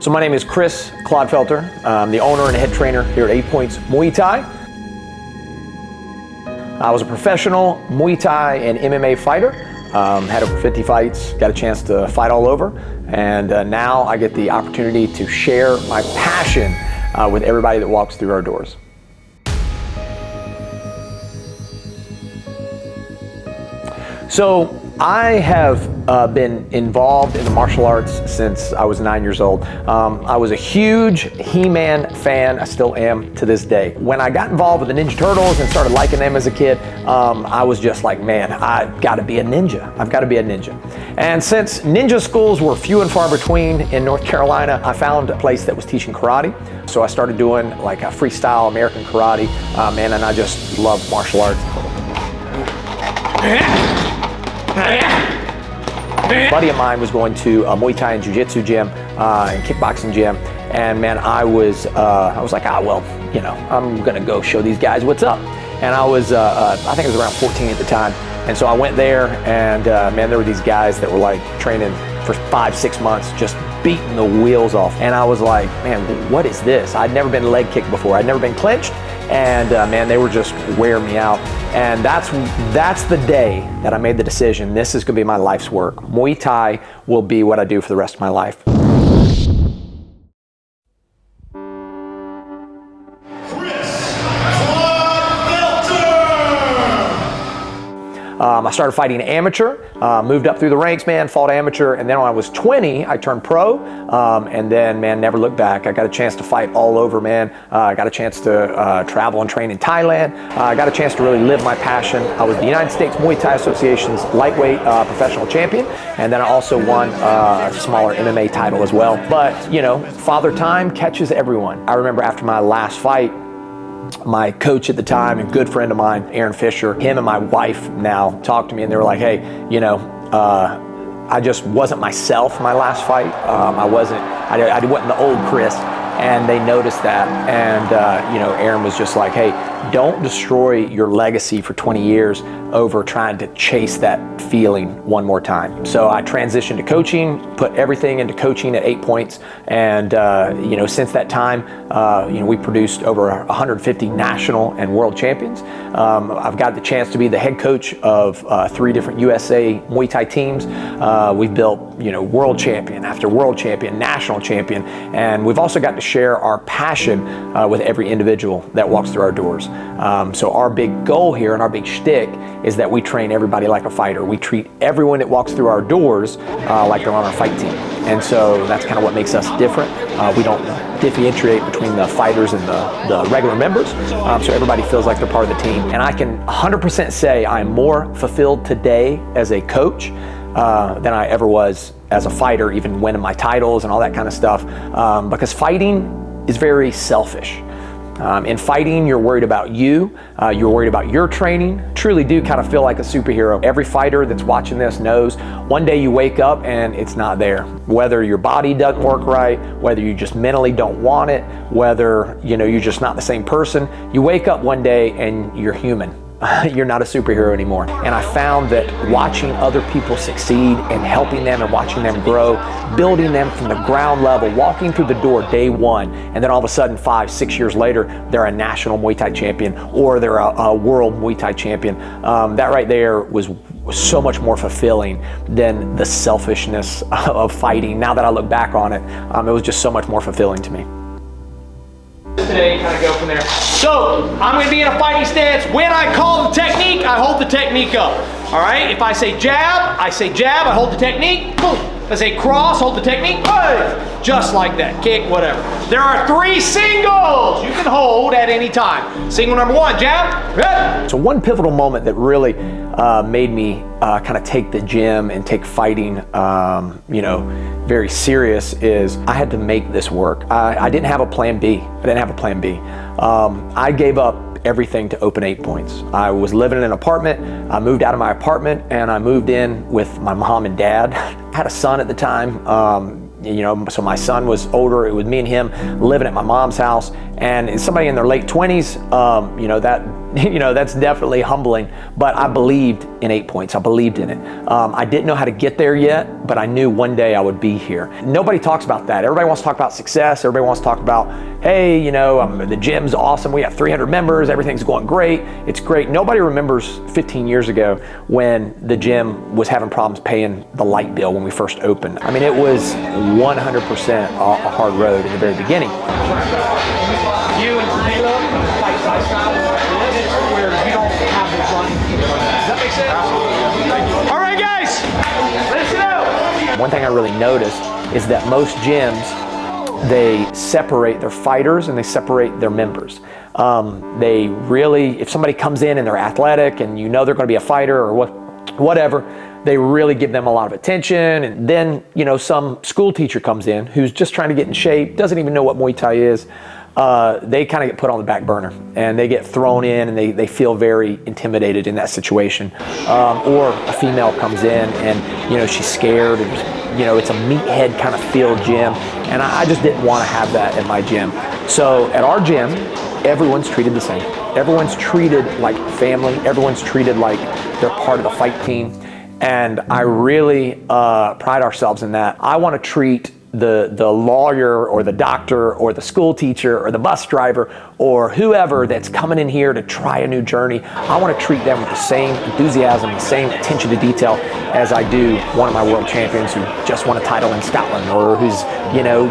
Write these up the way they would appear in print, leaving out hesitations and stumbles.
So my name is Chris Clodfelter. I'm the owner and head trainer here at 8 Points Muay Thai. I was a professional Muay Thai and MMA fighter. Had over 50 fights, got a chance to fight all over, and now I get the opportunity to share my passion with everybody that walks through our doors. So I have been involved in the martial arts since I was 9 years old. I was a huge He-Man fan. I still am to this day. When I got involved with the Ninja Turtles and started liking them as a kid, I was just like, man, I've got to be a ninja. I've got to be a ninja. And since ninja schools were few and far between in North Carolina, I found a place that was teaching karate. So I started doing like a freestyle American karate, and I just love martial arts. A buddy of mine was going to a Muay Thai and Jiu-Jitsu gym and kickboxing gym, and man, I was like, well, you know, I'm gonna go show these guys what's up. And I was, I think I was around 14 at the time, and so I went there, and man, there were these guys that were like training for 5-6 months, just beating the wheels off. And I was like, man, what is this? I'd never been leg kicked before. I'd never been clinched. And man, they were just wearing me out. And that's the day that I made the decision, this is gonna be my life's work. Muay Thai will be what I do for the rest of my life. I started fighting amateur, moved up through the ranks, man, fought amateur, and then when I was 20, I turned pro, and then, man, never looked back. I got a chance to fight all over, man. I got a chance to travel and train in Thailand. I got a chance to really live my passion. I was the United States Muay Thai Association's lightweight professional champion, and then I also won a smaller MMA title as well. But, you know, Father Time catches everyone. I remember after my last fight, my coach at the time and good friend of mine, Aaron Fisher, him and my wife now talked to me, and they were like, hey, you know, I just wasn't myself my last fight. I wasn't the old Chris, and they noticed that. And you know, Aaron was just like, hey, don't destroy your legacy for 20 years over trying to chase that feeling one more time. So I transitioned to coaching, put everything into coaching at 8 Points, and you know, since that time, you know, we produced over 150 national and world champions. I've got the chance to be the head coach of 3 different USA Muay Thai teams. We've built, you know, world champion after world champion, national champion, and we've also got to share our passion with every individual that walks through our doors. So our big goal here and our big shtick is that we train everybody like a fighter. We treat everyone that walks through our doors like they're on our fight team. And so that's kind of what makes us different. We don't differentiate between the fighters and the regular members. So everybody feels like they're part of the team. And I can 100% say I'm more fulfilled today as a coach than I ever was as a fighter, even winning my titles and all that kind of stuff. Because fighting is very selfish. In fighting, you're worried about you, you're worried about your training. Truly do kind of feel like a superhero. Every fighter that's watching this knows one day you wake up and it's not there. Whether your body doesn't work right, whether you just mentally don't want it, whether, you know, you're just not the same person, you wake up one day and you're human. You're not a superhero anymore. And I found that watching other people succeed and helping them and watching them grow, building them from the ground level, walking through the door day one, and then all of a sudden 5-6 years later, they're a national Muay Thai champion or they're a world Muay Thai champion. That right there was so much more fulfilling than the selfishness of fighting. Now that I look back on it, it was just so much more fulfilling to me. Today, kind of go from there. So, I'm going to be in a fighting stance. When I call the technique, I hold the technique up. All right? If I say jab, I hold the technique. Boom. If I say cross, hold the technique. Hey. Just like that. Kick, whatever. There are 3 singles you can hold at any time. Single number 1, jab. Hey. So one pivotal moment that really made me kind of take the gym and take fighting, you know, very serious is I had to make this work. I didn't have a plan B. I gave up everything to open 8 Points. I was living in an apartment. I moved out of my apartment and I moved in with my mom and dad. I had a son at the time. You know, so my son was older. It was me and him living at my mom's house, and somebody in their late 20s, you know, that that's definitely humbling, but I believed in 8 Points. I believed in it. I didn't know how to get there yet, but I knew one day I would be here. Nobody talks about that. Everybody wants to talk about success. Everybody wants to talk about, hey, the gym's awesome. We have 300 members. Everything's going great. It's great. Nobody remembers 15 years ago when the gym was having problems paying the light bill when we first opened. I mean, it was 100% a hard road in the very beginning. You and Caleb fight lifestyle where you don't have the running. Does that make sense? All right, guys, let's go. One thing I really noticed is that most gyms, they separate their fighters and they separate their members. They really, if somebody comes in and they're athletic and they're going to be a fighter or whatever, they really give them a lot of attention. And then, some school teacher comes in who's just trying to get in shape, doesn't even know what Muay Thai is. They kind of get put on the back burner and they get thrown in and they feel very intimidated in that situation. Or a female comes in and, she's scared and, it's a meathead kind of filled gym. And I just didn't want to have that at my gym. So at our gym, everyone's treated the same. Everyone's treated like family. Everyone's treated like they're part of the fight team. And I really pride ourselves in that. I want to treat the lawyer or the doctor or the school teacher or the bus driver or whoever that's coming in here to try a new journey. I want to treat them with the same enthusiasm, the same attention to detail as I do one of my world champions who just won a title in Scotland or who's,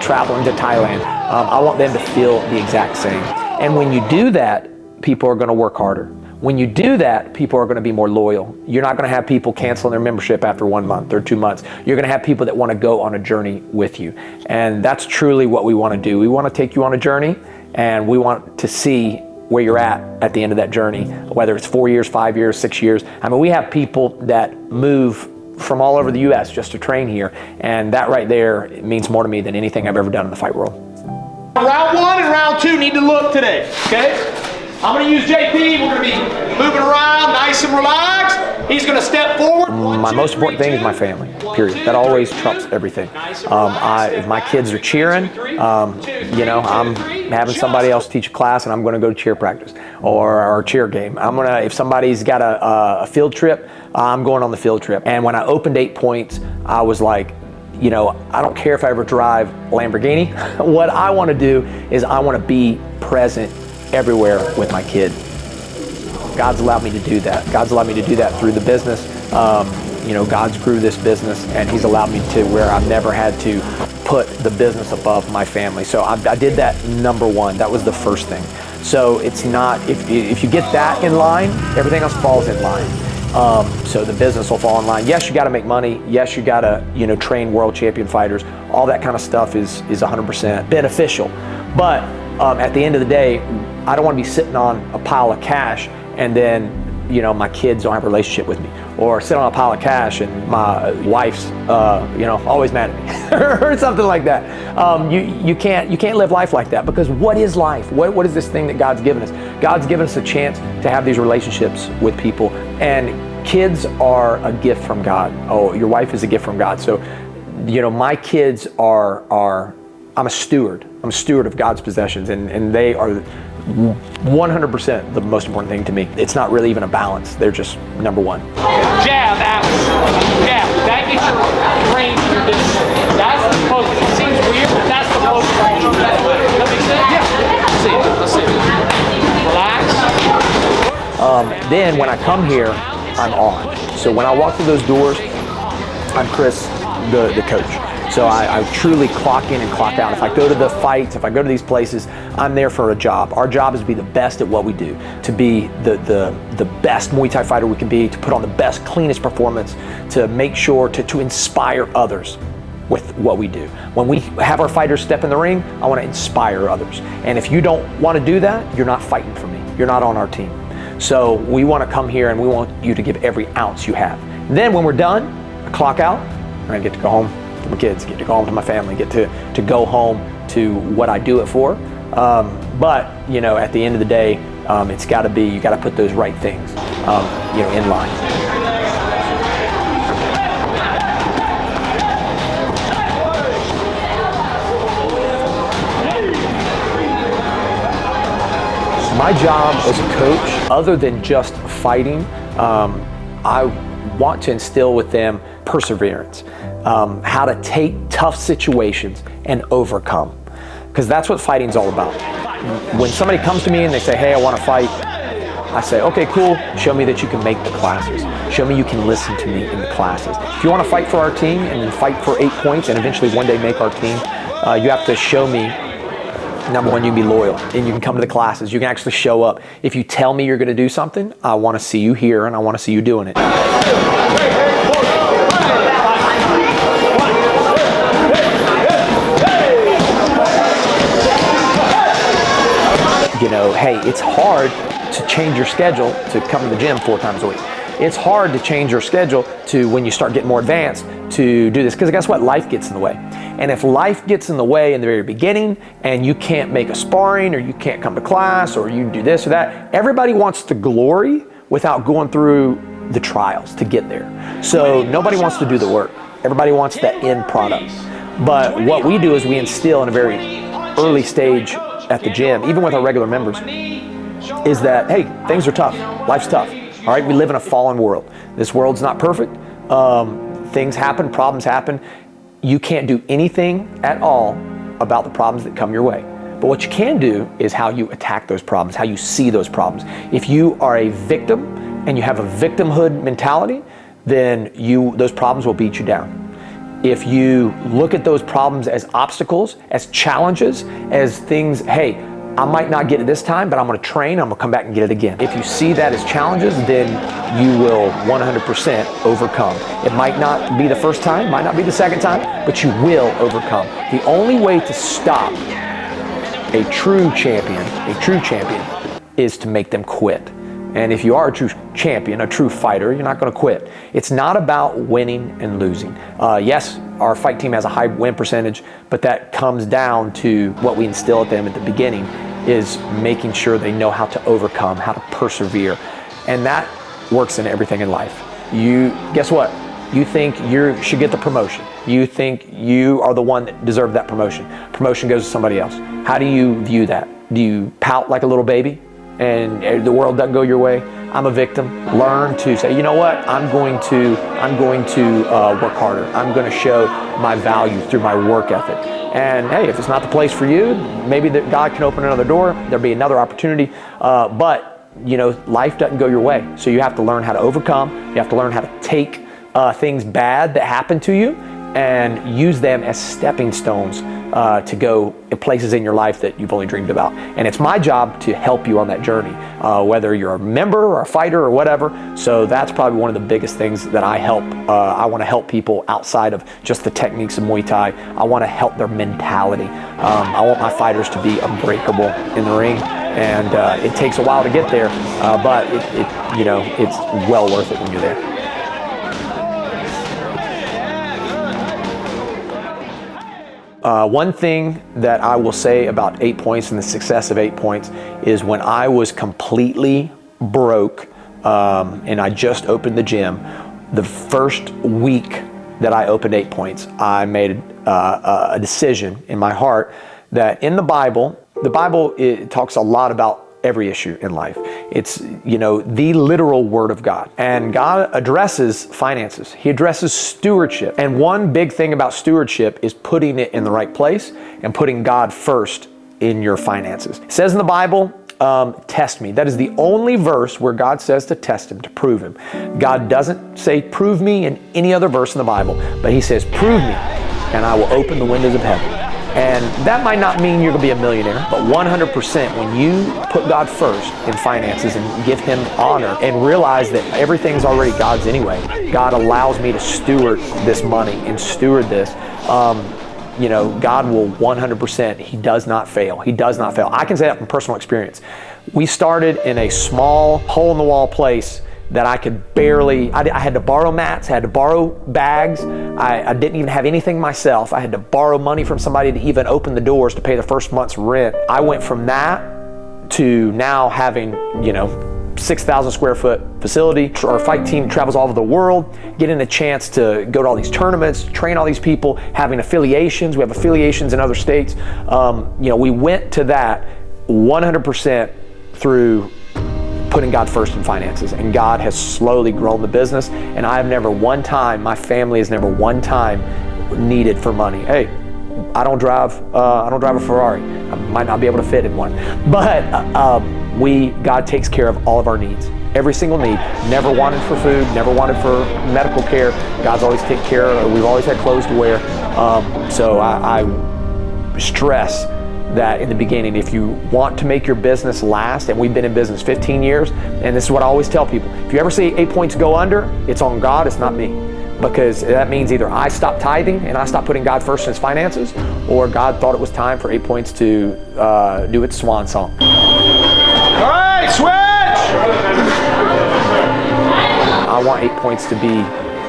traveling to Thailand. I want them to feel the exact same. And when you do that, people are going to work harder. When you do that, people are going to be more loyal. You're not going to have people canceling their membership after 1 month or 2 months. You're going to have people that want to go on a journey with you. And that's truly what we want to do. We want to take you on a journey and we want to see where you're at the end of that journey, whether it's 4 years, 5 years, 6 years. I mean, we have people that move from all over the US just to train here. And that right there means more to me than anything I've ever done in the fight world. Round 1 and round 2 need to look today, okay? I'm going to use JP. We're going to be moving around nice and relaxed. He's going to step forward. My most important thing is my family, period. That always trumps everything. If my kids are cheering, I'm having somebody else teach a class and I'm going to go to cheer practice or cheer game. If somebody's got a field trip, I'm going on the field trip. And when I opened 8 Points, I was like, I don't care if I ever drive a Lamborghini. What I want to do is I want to be present everywhere with my kid. God's allowed me to do that. God's allowed me to do that through the business. God's grew this business and he's allowed me to where I've never had to put the business above my family. So I did that number one. That was the first thing. So it's not, if you get that in line, everything else falls in line. So the business will fall in line. Yes, you got to make money. Yes, you got to, train world champion fighters. All that kind of stuff is 100% beneficial. But at the end of the day, I don't want to be sitting on a pile of cash and then, my kids don't have a relationship with me, or sit on a pile of cash and my wife's, always mad at me or something like that. You can't live life like that, because what is life? What is this thing that God's given us? God's given us a chance to have these relationships with people, and kids are a gift from God. Oh, your wife is a gift from God. So, my kids are I'm a steward. I'm a steward of God's possessions, and they are 100% the most important thing to me. It's not really even a balance. They're just number one. Jab, out. Jab. That gets your range of your distance. That's the focus. It seems weird, but that's the focus. Does that make sense? Yeah. Let's see it. Relax. Then when I come here, I'm on. So when I walk through those doors, I'm Chris, the coach. So I truly clock in and clock out. If I go to the fights, if I go to these places, I'm there for a job. Our job is to be the best at what we do, to be the best Muay Thai fighter we can be, to put on the best, cleanest performance, to make sure to inspire others with what we do. When we have our fighters step in the ring, I want to inspire others. And if you don't want to do that, you're not fighting for me. You're not on our team. So we want to come here and we want you to give every ounce you have. Then when we're done, I clock out, and I get to go home to my kids, get to go home to my family, get to go home to what I do it for. But at the end of the day, it's got to be, you got to put those right things, in line. My job as a coach Other than just fighting, I want to instill with them perseverance, how to take tough situations and overcome, because that's what fighting's all about. When somebody comes to me and they say, hey, I want to fight, I say, okay, cool, show me that you can make the classes. Show me you can listen to me in the classes. If you want to fight for our team and then fight for 8 points and eventually one day make our team, you have to show me, number one, you can be loyal and you can come to the classes. You can actually show up. If you tell me you're going to do something, I want to see you here and I want to see you doing it. You know, hey, it's hard to change your schedule to come to the gym 4 times a week. It's hard to change your schedule to, when you start getting more advanced, to do this, because guess what? Life gets in the way. And if life gets in the way in the very beginning and you can't make a sparring or you can't come to class or you do this or that, everybody wants the glory without going through the trials to get there. So nobody wants to do the work. Everybody wants the end product. But what we do is we instill in a very early stage at the gym, even with our regular members, is that, hey, things are tough. Life's tough. All right, we live in a fallen world. This world's not perfect. Things happen, problems happen. You can't do anything at all about the problems that come your way. But what you can do is how you attack those problems, how you see those problems. If you are a victim and you have a victimhood mentality, then those problems will beat you down. If you look at those problems as obstacles, as challenges, as things, hey, I might not get it this time, but I'm going to train, I'm going to come back and get it again. If you see that as challenges, then you will 100% overcome. It might not be the first time, might not be the second time, but you will overcome. The only way to stop a true champion is to make them quit. And if you are a true champion, a true fighter, you're not going to quit. It's not about winning and losing. Yes, our fight team has a high win percentage, but that comes down to what we instill at them at the beginning, is making sure they know how to overcome, how to persevere. And that works in everything in life. Guess what? You think you should get the promotion. You think you are the one that deserves that promotion. Promotion goes to somebody else. How do you view that? Do you pout like a little baby and the world doesn't go your way? I'm a victim. Learn to say, you know what? I'm going to work harder. I'm going to show my value through my work ethic. And hey, if it's not the place for you, maybe that God can open another door. There'll be another opportunity. But you know, life doesn't go your way. So you have to learn how to overcome. You have to learn how to take things bad that happen to you and use them as stepping stones to go in places in your life that you've only dreamed about. And it's my job to help you on that journey, whether you're a member or a fighter or whatever. So that's probably one of the biggest things that I help. I want to help people outside of just the techniques of Muay Thai. I want to help their mentality. I want my fighters to be unbreakable in the ring. And it takes a while to get there, but it's well worth it when you're there. One thing that I will say about 8 points and the success of 8 points is when I was completely broke and I just opened the gym, the first week that I opened 8 points, I made a decision in my heart that in the Bible, it talks a lot about every issue in life. It's, the literal word of God. And God addresses finances. He addresses stewardship. And one big thing about stewardship is putting it in the right place and putting God first in your finances. It says in the Bible, test me. That is the only verse where God says to test him, to prove him. God doesn't say prove me in any other verse in the Bible, but he says prove me and I will open the windows of heaven. And that might not mean you're going to be a millionaire, but 100% when you put God first in finances and give him honor and realize that everything's already God's anyway. God allows me to steward this money and steward this. God will 100%, he does not fail. He does not fail. I can say that from personal experience. We started in a small hole-in-the-wall place that I could barely, I had to borrow mats, I had to borrow bags. I didn't even have anything myself. I had to borrow money from somebody to even open the doors to pay the first month's rent. I went from that to now having, 6,000 square foot facility. Our fight team travels all over the world, getting a chance to go to all these tournaments, train all these people, having affiliations. We have affiliations in other states. We went to that 100% through putting God first in finances. And God has slowly grown the business. And I have never one time, my family has never one time needed for money. Hey, I don't drive a Ferrari. I might not be able to fit in one. But God takes care of all of our needs. Every single need. Never wanted for food, never wanted for medical care. God's always taken care of. We've always had clothes to wear. So I stress that in the beginning, if you want to make your business last, and we've been in business 15 years, and this is what I always tell people, if you ever see 8 points go under, it's on God, it's not me. Because that means either I stopped tithing and I stopped putting God first in his finances, or God thought it was time for 8 points to do its swan song. All right, switch! I want 8 points to be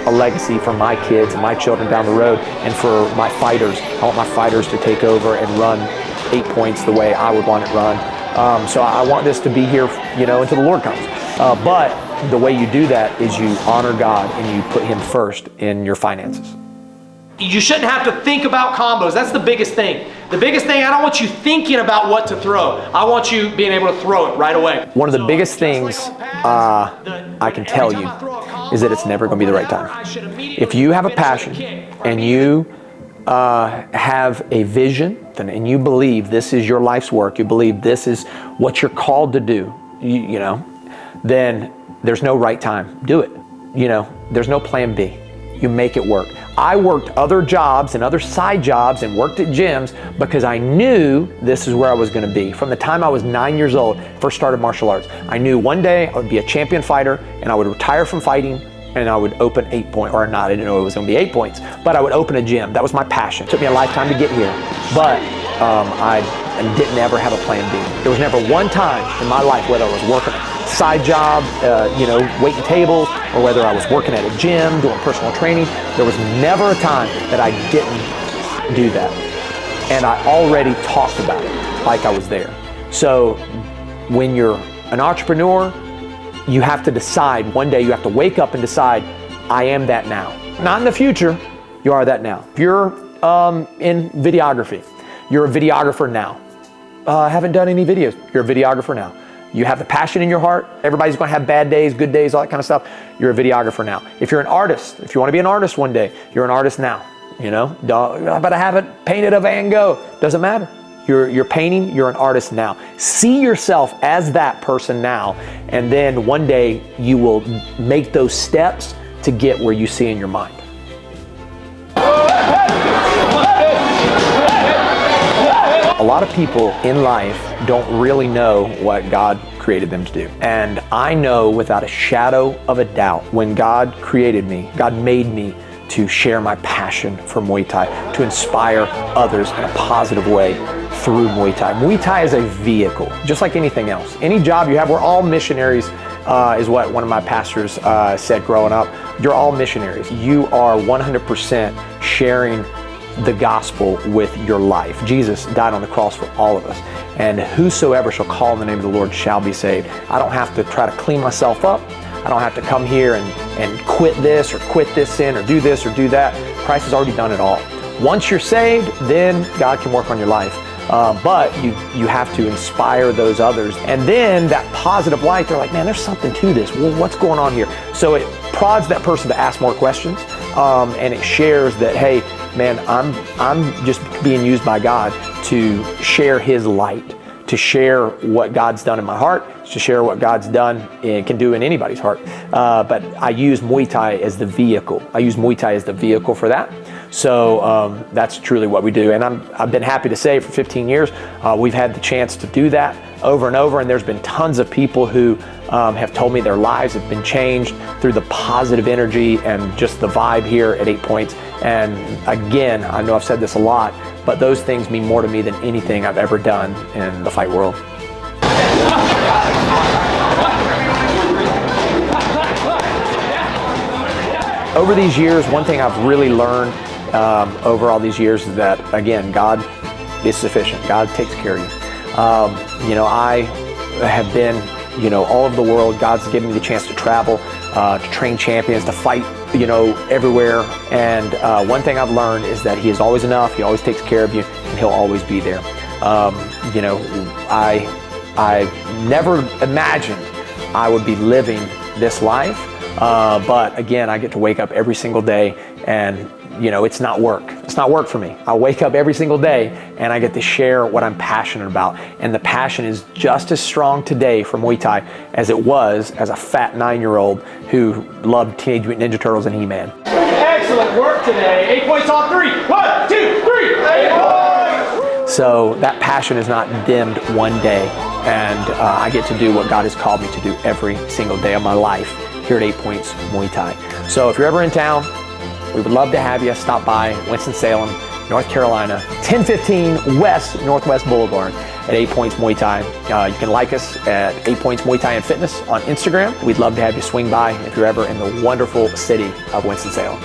a legacy for my kids and my children down the road, and for my fighters. I want my fighters to take over and run 8 points the way I would want it run. So I want this to be here, until the Lord comes. But the way you do that is you honor God and you put him first in your finances. You shouldn't have to think about combos. That's the biggest thing. The biggest thing, I don't want you thinking about what to throw. I want you being able to throw it right away. One of the biggest things I can tell you is that it's never going to be the right time. If you have a passion and you have a vision and you believe this is your life's work, you believe this is what you're called to do, then there's no right time. Do it. There's no plan B. You make it work. I worked other jobs and other side jobs and worked at gyms because I knew this is where I was going to be. From the time I was 9 years old, first started martial arts, I knew one day I would be a champion fighter and I would retire from fighting and I would open 8 points, or not, I didn't know it was going to be 8 points, but I would open a gym. That was my passion. It took me a lifetime to get here, but I didn't ever have a plan B. There was never one time in my life, whether I was working a side job, waiting tables, or whether I was working at a gym, doing personal training, there was never a time that I didn't do that. And I already talked about it like I was there. So when you're an entrepreneur, you have to decide, one day you have to wake up and decide, I am that now. Not in the future, you are that now. If you're in videography, you're a videographer now. Haven't done any videos, you're a videographer now. You have the passion in your heart. Everybody's going to have bad days, good days, all that kind of stuff. You're a videographer now. If you're an artist, if you want to be an artist one day, you're an artist now. But I haven't painted a Van Gogh. Doesn't matter. You're painting, you're an artist now. See yourself as that person now, and then one day you will make those steps to get where you see in your mind. A lot of people in life don't really know what God created them to do. And I know without a shadow of a doubt, when God created me, God made me to share my passion for Muay Thai, to inspire others in a positive way through Muay Thai. Muay Thai is a vehicle, just like anything else. Any job you have, we're all missionaries, is what one of my pastors said growing up. You're all missionaries. You are 100% sharing the gospel with your life. Jesus died on the cross for all of us. And whosoever shall call on the name of the Lord shall be saved. I don't have to try to clean myself up. I don't have to come here and quit this or quit this sin or do this or do that. Christ has already done it all. Once you're saved, then God can work on your life. But you have to inspire those others. And then that positive light, they're like, man, there's something to this. Well, what's going on here? So it prods that person to ask more questions. And it shares that, hey, man, I'm just being used by God to share his light, to share what God's done in my heart, to share what God's done and can do in anybody's heart. But I use Muay Thai as the vehicle. I use Muay Thai as the vehicle for that. So that's truly what we do. And I've been happy to say for 15 years, we've had the chance to do that over and over. And there's been tons of people who have told me their lives have been changed through the positive energy and just the vibe here at 8 Points. And again, I know I've said this a lot, but those things mean more to me than anything I've ever done in the fight world. Over these years, one thing I've really learned over all these years is that, again, God is sufficient. God takes care of you. I have been, all over the world. God's given me the chance to travel, to train champions, to fight, everywhere. And one thing I've learned is that he is always enough. He always takes care of you, and he'll always be there. I never imagined I would be living this life. But again, I get to wake up every single day and it's not work. It's not work for me. I wake up every single day and I get to share what I'm passionate about. And the passion is just as strong today for Muay Thai as it was as a fat 9-year-old who loved Teenage Mutant Ninja Turtles and He-Man. Excellent work today. 8 points on 3. 1, 2, 3. 8 points. So that passion is not dimmed one day. And I get to do what God has called me to do every single day of my life here at 8 Points Muay Thai. So if you're ever in town, we would love to have you stop by Winston-Salem, North Carolina, 1015 West Northwest Boulevard at 8 Points Muay Thai. You can like us at 8 Points Muay Thai and Fitness on Instagram. We'd love to have you swing by if you're ever in the wonderful city of Winston-Salem.